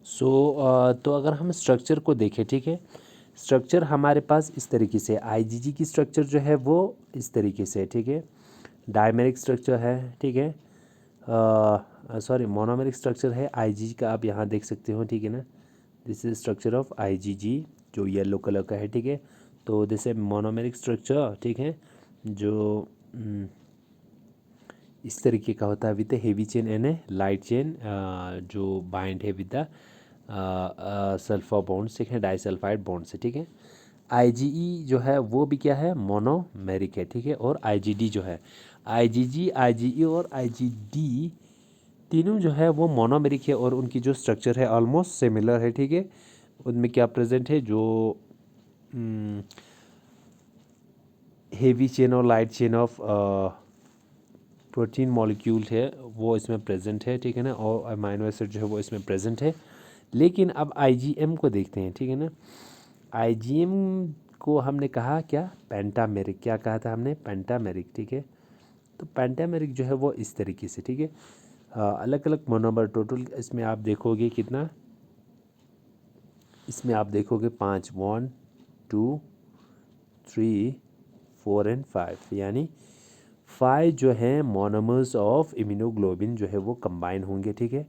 तो अगर हम स्ट्रक्चर को देखें, ठीक है, स्ट्रक्चर हमारे पास इस तरीके से, आईजीजी की स्ट्रक्चर जो है वो इस तरीके से है, ठीक है, डायमेरिक स्ट्रक्चर है, ठीक है, सॉरी मोनोमेरिक स्ट्रक्चर है आईजीजी का, आप यहाँ देख सकते हो, ठीक है ना, this is structure of IgG जो येलो कलर का है, ठीक है। तो दिस है मोनोमेरिक स्ट्रक्चर, ठीक है, जो इस तरीके का होता है with heavy chain and A light chain, जो बाइंड है विद द सल्फर बॉन्ड्स, ठीक है, डाइसल्फाइड बॉन्ड से, ठीक है। आईजीई जो है वो भी क्या है, मोनोमेरिक है, ठीक है। और आईजीडी जो है, आईजीजी, आईजीई और आईजीडी तीनों जो है वो मोनोमेरिक है और उनकी जो स्ट्रक्चर है ऑलमोस्ट सिमिलर है, ठीक है। उनमें क्या प्रेजेंट है, जो हेवी चेन और light chain of protein molecule है वो इसमें प्रेजेंट है, ठीक है ना, और अमाइनो एसिड जो है वो इसमें प्रेजेंट है। लेकिन अब आईजीएम को देखते हैं, ठीक है ना। आईजीएम को हमने कहा क्या, पेंटामेरिक, क्या कहा था हमने, पेंटामेरिक, ठीक है। तो पेंटामेरिक जो है वो इस तरीके से, ठीक है, अलग अलग मोनोमर टोटल इसमें आप देखोगे कितना, इसमें आप देखोगे 5, 1 2 3 4 एंड 5, यानी 5 जो है मोनोमर्स ऑफ इम्यूनोग्लोबिन जो है वो कंबाइन होंगे, ठीक है।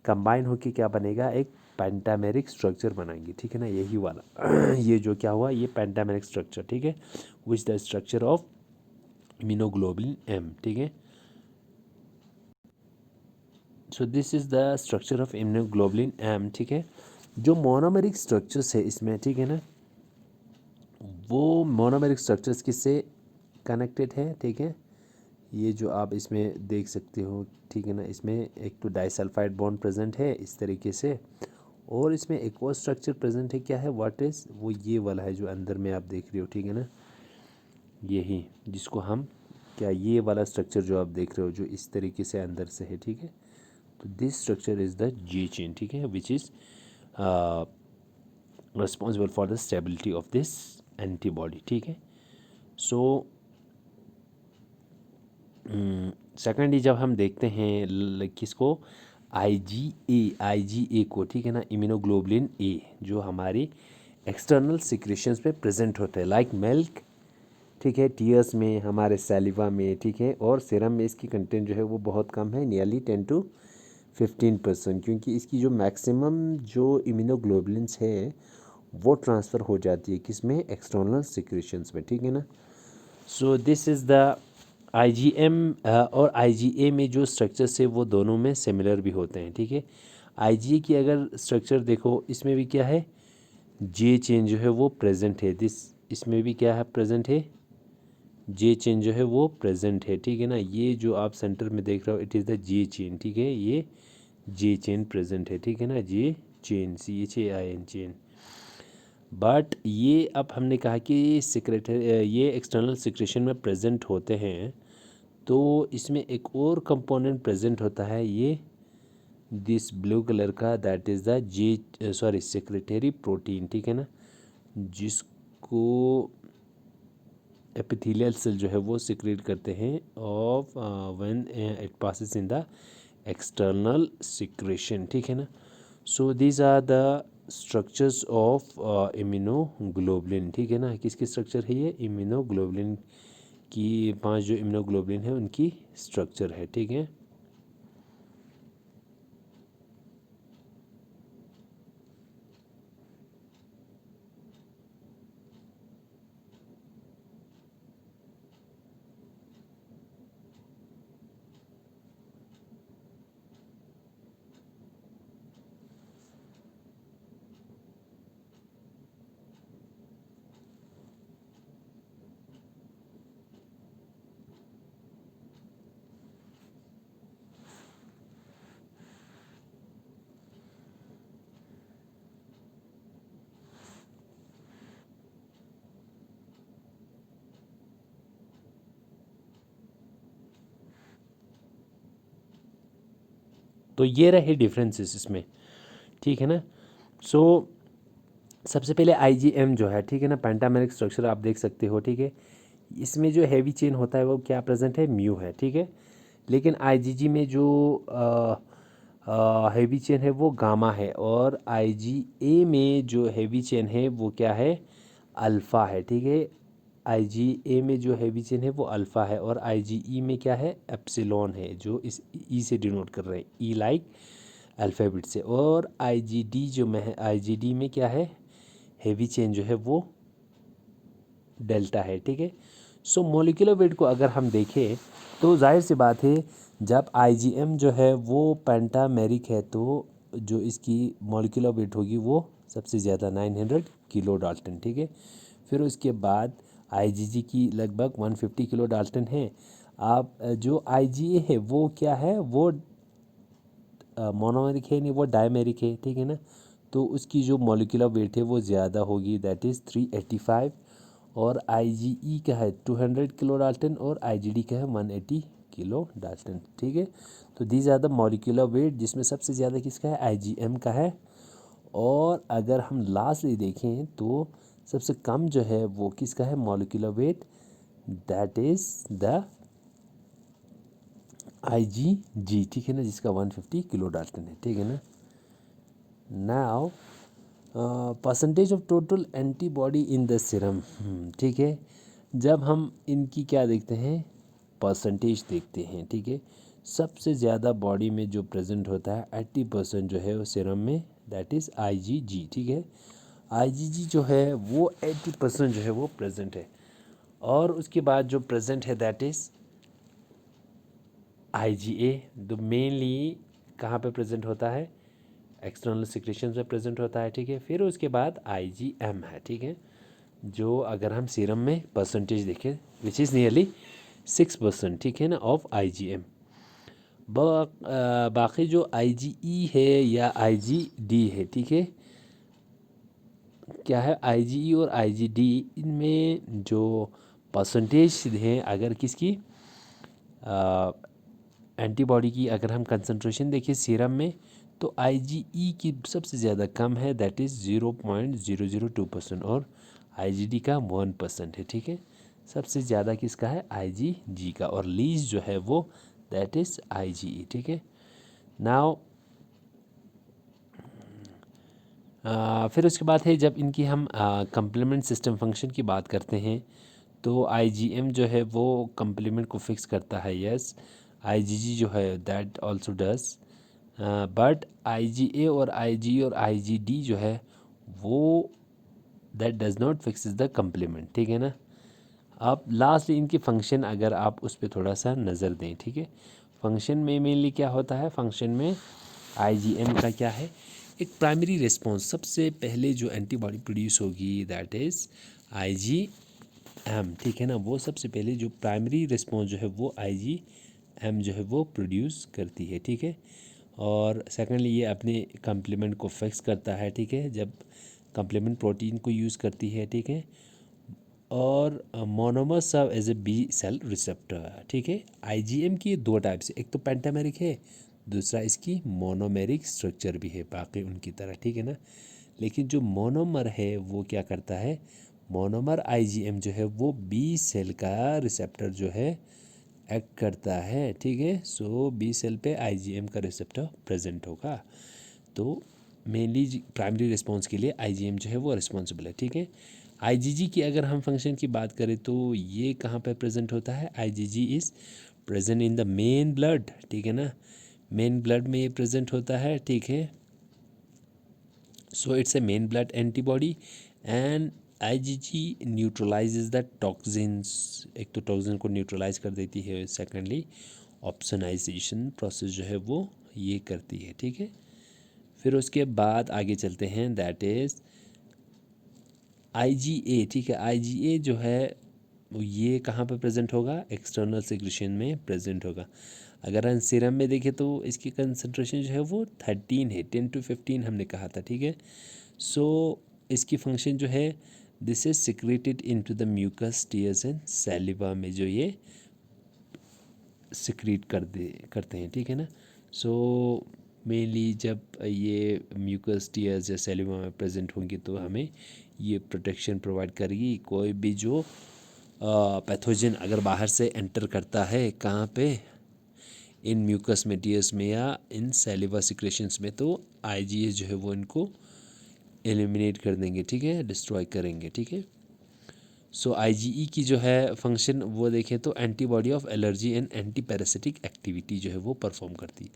कंबाइन होके क्या बनेगा, एक पेंटामेरिक स्ट्रक्चर बनाएंगे, ठीक है ना, यही वाला ये जो क्या हुआ, ये पेंटामेरिक स्ट्रक्चर, ठीक है, which the structure of immunoglobin M, ठीक है। So this is the structure of immunoglobin M, ठीक है। जो मोनोमेरिक स्ट्रक्चर्स है इसमें, ठीक है ना, वो मोनोमेरिक स्ट्रक्चर्स किससे कनेक्टेड है, ठीक है, ये जो आप इसमें देख सकते हो, ठीक है ना, इसमें एक तो डाइसल्फाइड बॉन्ड प्रेजेंट है इस तरीके से, और इसमें एक और स्ट्रक्चर प्रेजेंट है, क्या है, व्हाट इज़, वो ये वाला है जो अंदर में आप देख रहे हो, ठीक है ना, यही जिसको हम क्या, ये वाला स्ट्रक्चर जो आप देख रहे हो जो इस तरीके से अंदर से है, ठीक है। तो this structure is the G chain, ठीक है, which is responsible for the stability of this antibody, ठीक है। सो सेकेंडली जब हम देखते हैं किसको, आईजीए को, ठीक है ना, इम्यूनोग्लोबुलिन ए, जो हमारी एक्सटर्नल सिक्रेशंस पे प्रेजेंट होते हैं लाइक मिल्क, ठीक है, टीयर्स में, हमारे सैलिवा में, ठीक है, और सीरम में इसकी कंटेंट जो है वो बहुत कम है, नियरली 10 to 15%, क्योंकि इसकी जो मैक्सिमम जो इम्यूनोग्लोबुलिन्स है वो ट्रांसफ़र हो जाती है किस में, एक्सटर्नल सिक्रेशंस में, ठीक है ना। So this is the IgM और आईजीए में जो स्ट्रक्चर्स है वो दोनों में सिमिलर भी होते हैं, ठीक है। आईजीए की अगर स्ट्रक्चर देखो, इसमें भी क्या है, जे चेन जो है वो प्रेजेंट है, दिस इसमें भी क्या है, प्रेजेंट है, जे चेन जो है वो प्रेजेंट है, ठीक है ना। ये जो आप सेंटर में देख रहे हो it is the J chain, ठीक है, ये जे चेन प्रेजेंट है, ठीक है ना, जे चेन, CHAIN चेन। बट ये अब हमने कहा कि ये एक्सटर्नल सिक्रेशन में प्रेजेंट होते हैं, तो इसमें एक और कंपोनेंट प्रेजेंट होता है, ये दिस ब्लू कलर का, that is the secretary protein, ठीक है ना, जिसको एपिथेलियल सेल जो है वो सिक्रेट करते हैं of when it passes in the external secretion, ठीक है ना। So these are the structures of immunoglobulin, ठीक है ना, किसकी स्ट्रक्चर है ये, इम्यूनोग्लोबुलिन की 5 जो इम्यूनोग्लोबुलिन है उनकी स्ट्रक्चर है, ठीक है। तो ये रहे डिफरेंसेस इसमें, ठीक है ना। सो सबसे पहले आईजीएम जो है, ठीक है ना, पेंटामेरिक स्ट्रक्चर आप देख सकते हो, ठीक है, इसमें जो हैवी चेन होता है वो क्या प्रेजेंट है, म्यू है, ठीक है। लेकिन आईजीजी में जो हेवी चेन है वो गामा है, और IgA में जो हेवी चेन है वो क्या है, अल्फ़ा है। ठीक है, IgA में जो हेवी चेन है वो अल्फ़ा है, और IgE में क्या है, एप्सिलॉन है, जो इस E से डिनोट कर रहे हैं, E लाइक अल्फ़ाबेट से। और IgD जो में है, IgD में क्या है, हेवी चेन जो है वो डेल्टा है। ठीक है, सो मोलिकुलर वेट को अगर हम देखें तो जाहिर सी बात है, जब IgM जो है वो पेंटामेरिक है तो जो इसकी मोलिकुलर वेट होगी वो सबसे ज़्यादा 900 किलो डाल्टन। ठीक है, फिर उसके बाद IgG की लगभग 150 किलो डाल्टन है। आप जो IgA है वो क्या है, वो मोनोमेरिक है, नहीं वो डायमेरिक है। ठीक है ना, तो उसकी जो मॉलिक्यूलर वेट है वो ज़्यादा होगी, दैट इज़ 385। और IgE का है 200 किलो डाल्टन, और IgD का है 180 किलो डाल्टन। ठीक है, तो these are the molecular weight, जिसमें सबसे ज़्यादा किसका है, IgM का है। और अगर हम लास्टली देखें तो सबसे कम जो है वो किसका है, molecular weight, that is the IgG। ठीक है ना, जिसका 150 किलो डाल्टन है। ठीक है ना, now percentage of total antibody in the serum. ठीक है, जब हम इनकी क्या देखते हैं, परसेंटेज देखते हैं। ठीक है, सबसे ज़्यादा बॉडी में जो प्रेजेंट होता है 80% जो है वो सीरम में, दैट इज़ IgG। ठीक है, IgG जो है वो 80% जो है वो प्रेजेंट है। और उसके बाद जो प्रेजेंट है दैट इज़ IgA, जो मेनली कहाँ पे प्रेजेंट होता है, एक्सटर्नल सिक्रेशन में प्रेजेंट होता है। ठीक है, फिर उसके बाद IgM है। ठीक है, जो अगर हम सीरम में परसेंटेज देखें विच इज़ नियरली 6%। ठीक है ना, ऑफ IgM। बाकी जो IgE है या IgD है, ठीक है, क्या है, IgE और IgD, इनमें जो परसेंटेज हैं, अगर किसकी एंटीबॉडी की अगर हम कंसंट्रेशन देखें सीरम में, तो IgE की सबसे ज़्यादा कम है, दैट इज़ 0.002%, और IgD का 1% है। ठीक है, सबसे ज़्यादा किसका है, IgG का, और लीज जो है वो दैट इज़ IgE। ठीक है, नाउ फिर उसके बाद है, जब इनकी हम कंप्लीमेंट सिस्टम फंक्शन की बात करते हैं तो IgM जो है वो कंप्लीमेंट को फिक्स करता है, यस। IgG जो है that also does, but IgA और IgE और IgD जो है वो that does not fix the complement. ठीक है ना, आप लास्ट इनकी फंक्शन अगर आप उस पर थोड़ा सा नज़र दें। ठीक है, फंक्शन में मेनली क्या होता है, फंक्शन में IgM का क्या है, एक प्राइमरी रिस्पॉन्स, सबसे पहले जो एंटीबॉडी प्रोड्यूस होगी दैट इज़ IgM। ठीक है ना, वो सबसे पहले जो प्राइमरी रिस्पॉन्स जो है वो IgM जो है वो प्रोड्यूस करती है। ठीक है, और सेकेंडली ये अपने कम्प्लीमेंट को फिक्स करता है। ठीक है, जब कम्प्लीमेंट प्रोटीन को यूज़ करती है। ठीक है, और monomer serve as a B cell receptor. ठीक है, IgM की दो टाइप्स है, एक तो पेंटामेरिक है, दूसरा इसकी मोनोमेरिक स्ट्रक्चर भी है बाकी उनकी तरह। ठीक है ना, लेकिन जो मोनोमर है वो क्या करता है, मोनोमर IgM जो है वो बी सेल का रिसेप्टर जो है एक्ट करता है। ठीक है, सो बी सेल पे IgM का रिसेप्टर प्रेजेंट होगा, तो मेनली प्राइमरी रिस्पॉन्स के लिए IgM जो है वो रिस्पॉन्सिबल है। ठीक है, IgG की अगर हम फंक्शन की बात करें तो ये कहाँ पे प्रेजेंट होता है, IgG is present in the main blood. ठीक है ना, मेन ब्लड में ये प्रेजेंट होता है। ठीक है, so it's a main blood antibody, and IgG न्यूट्रलाइजेज the toxins, एक तो टॉक्सिन को न्यूट्रलाइज कर देती है, सेकेंडली ऑप्सोनाइजेशन प्रोसेस जो है वो ये करती है। ठीक है, फिर उसके बाद आगे चलते हैं, दैट इज़ IgA। ठीक है, IgA जो है ये कहाँ पे प्रेजेंट होगा, एक्सटर्नल सिक्रेशन में प्रेजेंट होगा। अगर हम सीरम में देखें तो इसकी कंसंट्रेशन जो है वो 13 है, 10 to 15 हमने कहा था। ठीक है, सो इसकी फंक्शन जो है, this is secreted into the mucus tears and saliva में जो ये सिक्रीट करते हैं। ठीक है ना, सो मेनली जब ये म्यूकस टीयर्स या सैलिवा में प्रेजेंट होंगी तो हमें ये प्रोटेक्शन प्रोवाइड करेगी। कोई भी जो पैथोजन अगर बाहर से एंटर करता है कहाँ पे, इन म्यूकस में, टीयर्स में या इन सैलिवा सिक्रेशंस में, तो आईजीए जो है वो इनको एलिमिनेट कर देंगे, ठीक है, डिस्ट्रॉय करेंगे, ठीक है। सो आईजीई की जो है फंक्शन वो देखें तो antibody of allergy and anti parasitic activity जो है वो परफॉर्म करती है।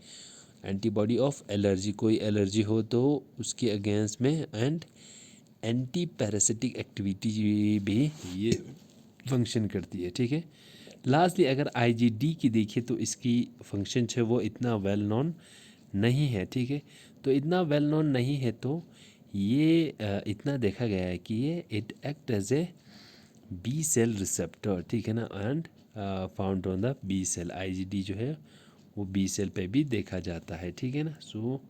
एंटीबॉडी ऑफ एलर्जी, कोई एलर्जी हो तो उसके अगेंस्ट में, एंड एंटी पैरासिटिक एक्टिविटी भी ये फंक्शन करती है, ठीक है। लास्टली अगर आईजीडी की देखिए तो इसकी फंक्शन है वो इतना वेल नोन नहीं है, ठीक है। तो इतना वेल नोन नहीं है तो ये इतना देखा गया है कि ये it act as a B cell receptor, ठीक है ना, and found on the B cell. IgD जो है वो बी सेल पे भी देखा जाता है, ठीक है ना। So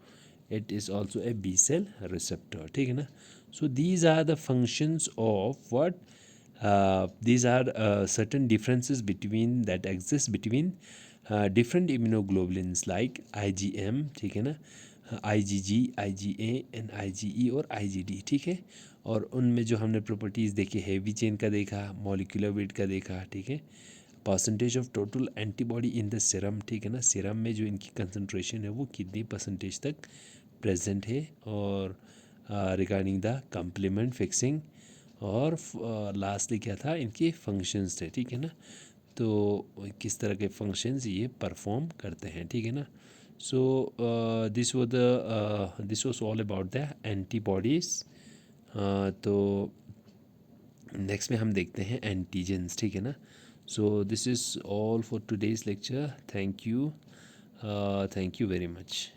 it is also a B cell receptor, ठीक है ना। So these are the functions of what, these are certain differences between that exist between different immunoglobulins like IgM, ठीक है ना, IgG, IgA एंड IgE और IgD, ठीक है। और उनमें जो हमने प्रॉपर्टीज़ देखी, हैवी चेन का देखा, मॉलिक्यूलर वेट का देखा, ठीक है, percentage of total antibody in the serum, ठीक है ना, सीरम में जो इनकी कंसंट्रेशन है वो कितनी परसेंटेज तक प्रेजेंट है, और रिगार्डिंग द कम्प्लीमेंट फिक्सिंग, और लास्टली क्या था, इनके फंक्शंस थे, ठीक है ना। तो किस तरह के फंक्शंस ये परफॉर्म करते हैं, ठीक है ना। So this was all about the antibodies. तो नेक्स्ट में हम देखते हैं एंटीजेंस, ठीक है ना। So this is all for today's lecture. Thank you very much.